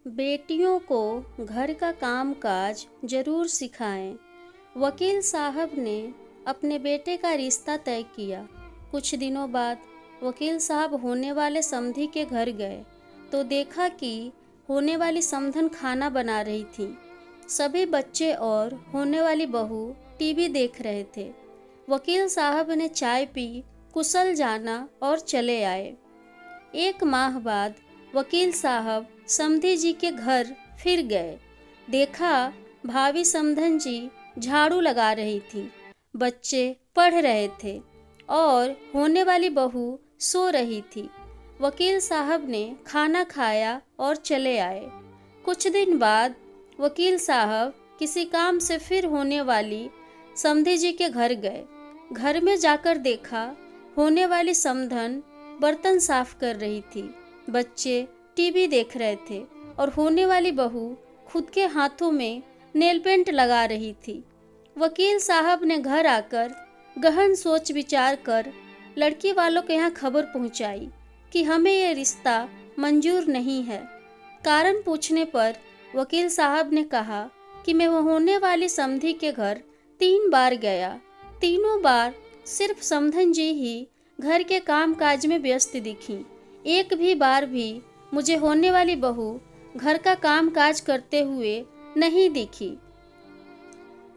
बेटियों को घर का काम काज जरूर सिखाएं। वकील साहब ने अपने बेटे का रिश्ता तय किया। कुछ दिनों बाद वकील साहब होने वाले समधी के घर गए तो देखा कि होने वाली समधन खाना बना रही थी। सभी बच्चे और होने वाली बहू टीवी देख रहे थे। वकील साहब ने चाय पी, कुशल जाना और चले आए। एक माह बाद वकील साहब समधी जी के घर फिर गए। देखा भाभी समधन जी झाड़ू लगा रही थी, बच्चे पढ़ रहे थे और होने वाली बहू सो रही थी। वकील साहब ने खाना खाया और चले आए। कुछ दिन बाद वकील साहब किसी काम से फिर होने वाली समधी जी के घर गए। घर में जाकर देखा होने वाली समधन बर्तन साफ कर रही थी, बच्चे टीवी देख रहे थे और होने वाली बहू खुद के हाथों में नेल पेंट लगा रही थी। वकील साहब ने घर आकर गहन सोच विचार कर लड़की वालों के यहाँ खबर पहुंचाई कि हमें ये रिश्ता मंजूर नहीं है। कारण पूछने पर वकील साहब ने कहा कि मैं वो होने वाली समधी के घर 3 बार गया। तीनों बार सिर्फ समधन जी ही घर के काम काज में व्यस्त दिखी। एक भी बार भी मुझे होने वाली बहू घर का काम काज करते हुए नहीं दिखी।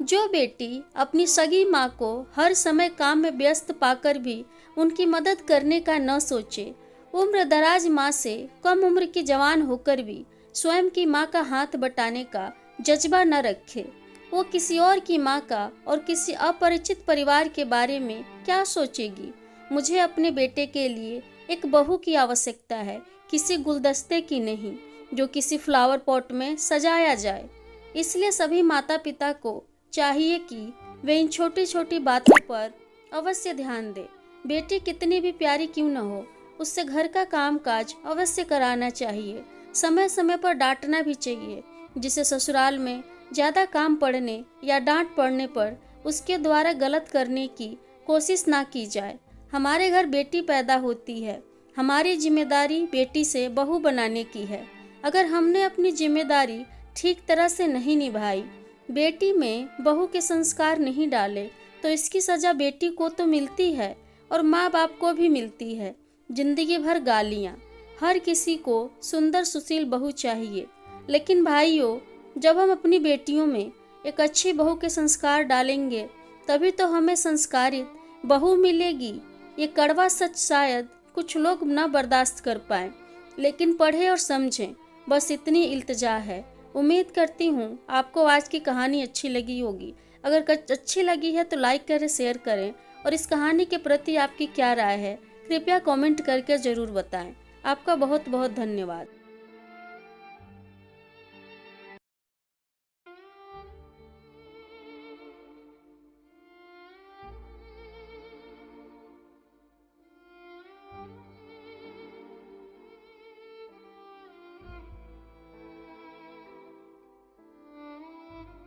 जो बेटी अपनी सगी माँ को हर समय काम में व्यस्त पाकर भी उनकी मदद करने का न सोचे, उम्र दराज माँ से कम उम्र की जवान होकर भी स्वयं की माँ का हाथ बटाने का जज्बा न रखे, वो किसी और की माँ का और किसी अपरिचित परिवार के बारे में क्या सोचेगी। मुझे अपने बेटे के लिए एक बहू की आवश्यकता है, किसी गुलदस्ते की नहीं जो किसी फ्लावर पॉट में सजाया जाए। इसलिए सभी माता पिता को चाहिए कि वे इन छोटी छोटी बातों पर अवश्य ध्यान दें। बेटी कितनी भी प्यारी क्यों न हो, उससे घर का काम काज अवश्य कराना चाहिए। समय समय पर डांटना भी चाहिए, जिसे ससुराल में ज़्यादा काम पड़ने या डांट पड़ने पर उसके द्वारा गलत करने की कोशिश ना की जाए। हमारे घर बेटी पैदा होती है, हमारी जिम्मेदारी बेटी से बहू बनाने की है। अगर हमने अपनी जिम्मेदारी ठीक तरह से नहीं निभाई, बेटी में बहू के संस्कार नहीं डाले, तो इसकी सज़ा बेटी को तो मिलती है और माँ बाप को भी मिलती है। जिंदगी भर गालियाँ। हर किसी को सुंदर सुशील बहू चाहिए, लेकिन भाइयों, जब हम अपनी बेटियों में एक अच्छी बहू के संस्कार डालेंगे तभी तो हमें संस्कारित बहू मिलेगी। ये कड़वा सच शायद कुछ लोग न बर्दाश्त कर पाएं, लेकिन पढ़ें और समझें, बस इतनी इल्तिजा है। उम्मीद करती हूँ आपको आज की कहानी अच्छी लगी होगी। अगर अच्छी लगी है तो लाइक करें, शेयर करें और इस कहानी के प्रति आपकी क्या राय है कृपया कमेंट करके ज़रूर बताएं। आपका बहुत बहुत धन्यवाद।